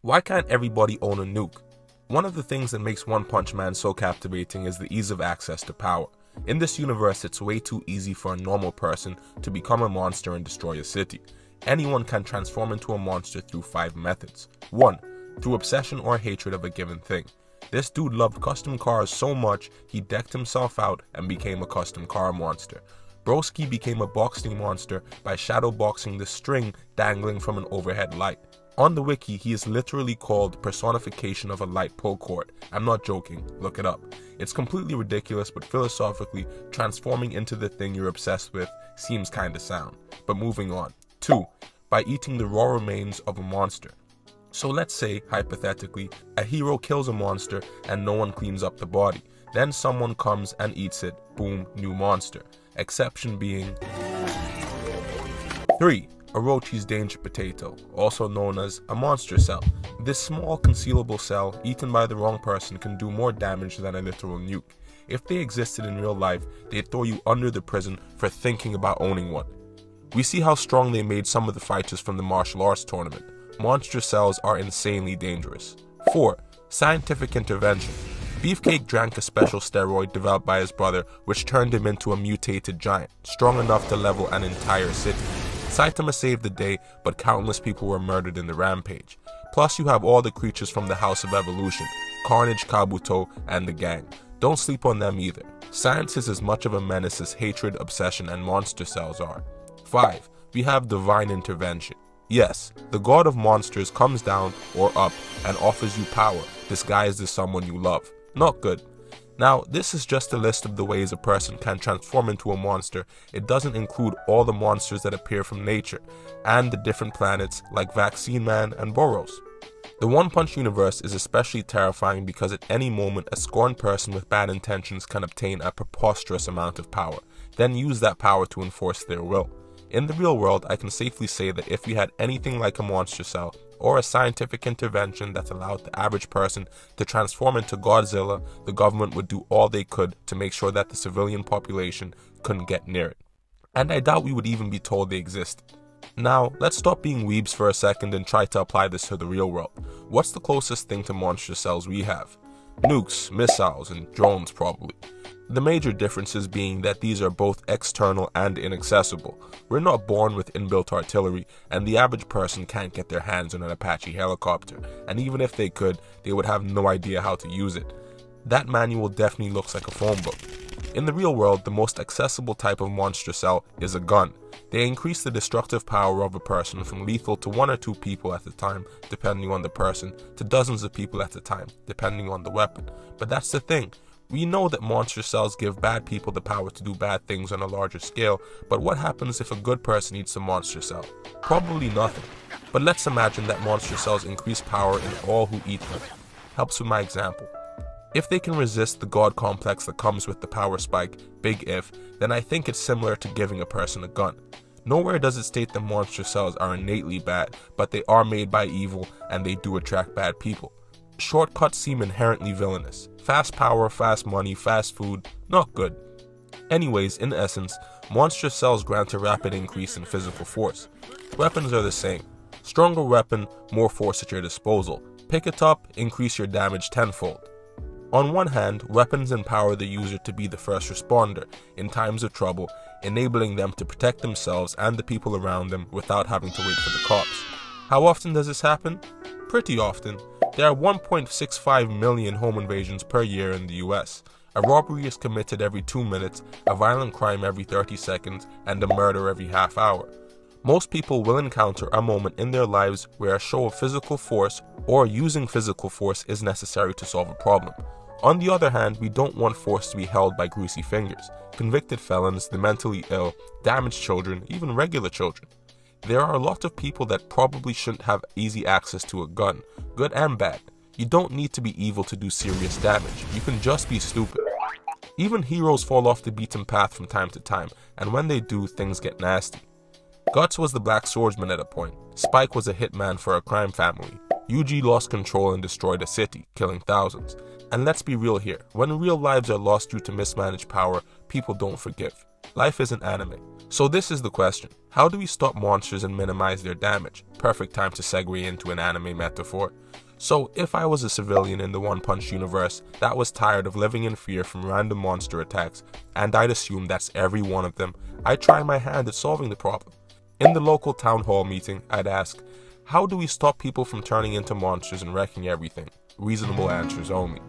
Why can't everybody own a nuke? One of the things that makes One Punch Man so captivating is the ease of access to power. In this universe, it's way too easy for a normal person to become a monster and destroy a city. Anyone can transform into a monster through 5 methods. 1. Through obsession or hatred of a given thing. This dude loved custom cars so much, he decked himself out and became a custom car monster. Broski became a boxing monster by shadow boxing the string dangling from an overhead light. On the wiki, he is literally called personification of a light pull cord. I'm not joking, look it up. It's completely ridiculous, but philosophically, transforming into the thing you're obsessed with seems kinda sound. But moving on. 2. By eating the raw remains of a monster. So let's say, hypothetically, a hero kills a monster and no one cleans up the body. Then someone comes and eats it, boom, new monster. Exception being 3. Orochi's danger potato, also known as a monster cell. This small concealable cell, eaten by the wrong person, can do more damage than a literal nuke. If they existed in real life, they'd throw you under the prison for thinking about owning one. We see how strong they made some of the fighters from the martial arts tournament. Monster cells are insanely dangerous. 4. Scientific intervention. Beefcake drank a special steroid developed by his brother, which turned him into a mutated giant, strong enough to level an entire city. Saitama saved the day, but countless people were murdered in the rampage. Plus you have all the creatures from the House of Evolution, Carnage, Kabuto, and the gang. Don't sleep on them either. Science is as much of a menace as hatred, obsession, and monster cells are. 5. We have divine intervention. Yes, the god of monsters comes down or up and offers you power disguised as someone you love. Not good. Now, this is just a list of the ways a person can transform into a monster. It doesn't include all the monsters that appear from nature, and the different planets like Vaccine Man and Boros. The One Punch universe is especially terrifying because at any moment a scorned person with bad intentions can obtain a preposterous amount of power, then use that power to enforce their will. In the real world, I can safely say that if we had anything like a monster cell, or a scientific intervention that allowed the average person to transform into Godzilla, the government would do all they could to make sure that the civilian population couldn't get near it. And I doubt we would even be told they existed. Now, let's stop being weebs for a second and try to apply this to the real world. What's the closest thing to monster cells we have? Nukes, missiles, and drones probably. The major differences being that these are both external and inaccessible. We're not born with inbuilt artillery, and the average person can't get their hands on an Apache helicopter, and even if they could, they would have no idea how to use it. That manual definitely looks like a phone book. In the real world, the most accessible type of monster cell is a gun. They increase the destructive power of a person from lethal to 1 or 2 people at a time, depending on the person, to dozens of people at a time, depending on the weapon. But that's the thing. We know that monster cells give bad people the power to do bad things on a larger scale, but what happens if a good person eats a monster cell? Probably nothing. But let's imagine that monster cells increase power in all who eat them. Helps with my example. If they can resist the god complex that comes with the power spike, big if, then I think it's similar to giving a person a gun. Nowhere does it state that monster cells are innately bad, but they are made by evil and they do attract bad people. Shortcuts seem inherently villainous. Fast power, fast money, fast food, not good. Anyways, in essence, monster cells grant a rapid increase in physical force. Weapons are the same. Stronger weapon, more force at your disposal. Pick it up, increase your damage tenfold. On one hand, weapons empower the user to be the first responder in times of trouble, enabling them to protect themselves and the people around them without having to wait for the cops. How often does this happen? Pretty often. There are 1.65 million home invasions per year in the US. A robbery is committed every 2 minutes, a violent crime every 30 seconds, and a murder every half hour. Most people will encounter a moment in their lives where a show of physical force or using physical force is necessary to solve a problem. On the other hand, we don't want force to be held by greasy fingers, convicted felons, the mentally ill, damaged children, even regular children. There are a lot of people that probably shouldn't have easy access to a gun, good and bad. You don't need to be evil to do serious damage, you can just be stupid. Even heroes fall off the beaten path from time to time, and when they do, things get nasty. Guts was the Black Swordsman at a point, Spike was a hitman for a crime family, Yuji lost control and destroyed a city, killing thousands. And let's be real here, when real lives are lost due to mismanaged power, people don't forgive. Life isn't anime. So this is the question. How do we stop monsters and minimize their damage? Perfect time to segue into an anime metaphor. So if I was a civilian in the One Punch universe that was tired of living in fear from random monster attacks, and I'd assume that's every one of them, I'd try my hand at solving the problem. In the local town hall meeting, I'd ask, how do we stop people from turning into monsters and wrecking everything? Reasonable answers only.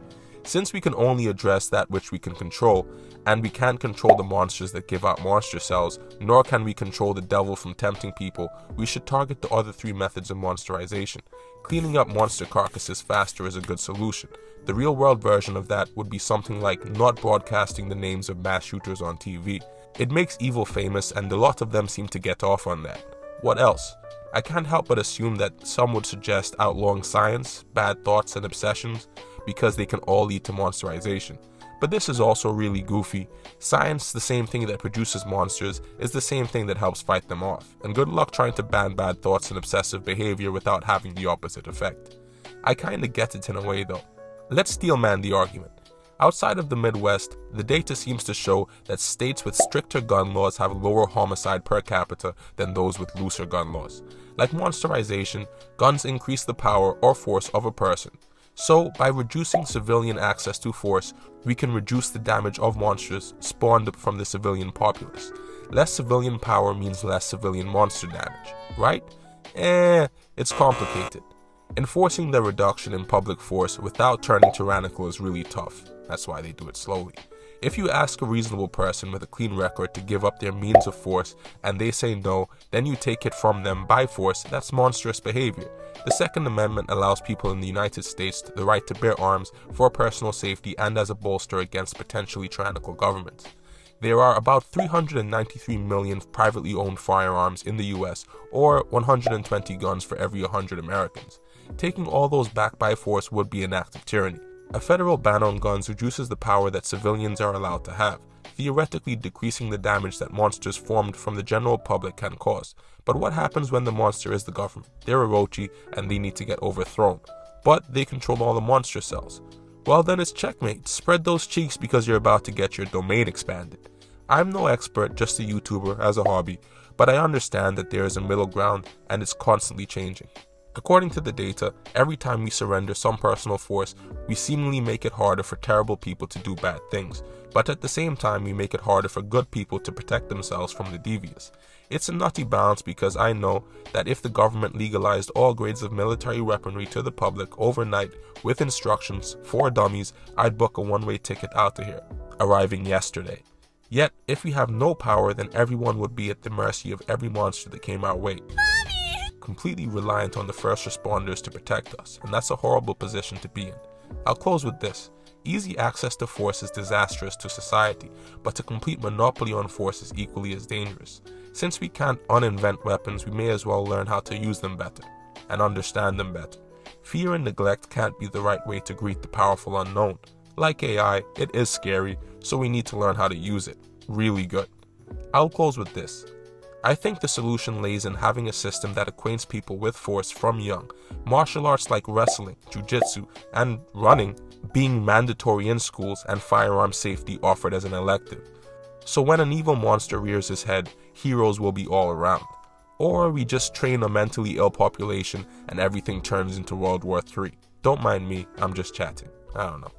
Since we can only address that which we can control, and we can't control the monsters that give out monster cells, nor can we control the devil from tempting people, we should target the other three methods of monsterization. Cleaning up monster carcasses faster is a good solution. The real world version of that would be something like not broadcasting the names of mass shooters on TV. It makes evil famous, and a lot of them seem to get off on that. What else? I can't help but assume that some would suggest outlawing science, bad thoughts, and obsessions, because they can all lead to monsterization. But this is also really goofy. Science, the same thing that produces monsters, is the same thing that helps fight them off, and good luck trying to ban bad thoughts and obsessive behavior without having the opposite effect. I kinda get it in a way though. Let's steelman the argument. Outside of the Midwest, the data seems to show that states with stricter gun laws have lower homicide per capita than those with looser gun laws. Like monsterization, guns increase the power or force of a person. So, by reducing civilian access to force, we can reduce the damage of monsters spawned from the civilian populace. Less civilian power means less civilian monster damage, right? It's complicated. Enforcing the reduction in public force without turning tyrannical is really tough. That's why they do it slowly. If you ask a reasonable person with a clean record to give up their means of force and they say no, then you take it from them by force. That's monstrous behavior. The Second Amendment allows people in the United States the right to bear arms for personal safety and as a bolster against potentially tyrannical governments. There are about 393 million privately owned firearms in the US, or 120 guns for every 100 Americans. Taking all those back by force would be an act of tyranny. A federal ban on guns reduces the power that civilians are allowed to have, theoretically decreasing the damage that monsters formed from the general public can cause. But what happens when the monster is the government? They're Orochi and they need to get overthrown. But they control all the monster cells. Well then it's checkmate. Spread those cheeks because you're about to get your domain expanded. I'm no expert, just a YouTuber as a hobby, but I understand that there is a middle ground and it's constantly changing. According to the data, every time we surrender some personal force, we seemingly make it harder for terrible people to do bad things, but at the same time we make it harder for good people to protect themselves from the devious. It's a nutty balance because I know that if the government legalized all grades of military weaponry to the public overnight with instructions for dummies, I'd book a one-way ticket out of here, arriving yesterday. Yet, if we have no power, then everyone would be at the mercy of every monster that came our way. Completely reliant on the first responders to protect us, and that's a horrible position to be in. I'll close with this. Easy access to force is disastrous to society, but a complete monopoly on force is equally as dangerous. Since we can't uninvent weapons, we may as well learn how to use them better, and understand them better. Fear and neglect can't be the right way to greet the powerful unknown. Like AI, it is scary, so we need to learn how to use it. Really good. I'll close with this. I think the solution lays in having a system that acquaints people with force from young. Martial arts like wrestling, jiu-jitsu, and running being mandatory in schools, and firearm safety offered as an elective. So when an evil monster rears his head, heroes will be all around. Or we just train a mentally ill population and everything turns into World War III. Don't mind me, I'm just chatting. I don't know.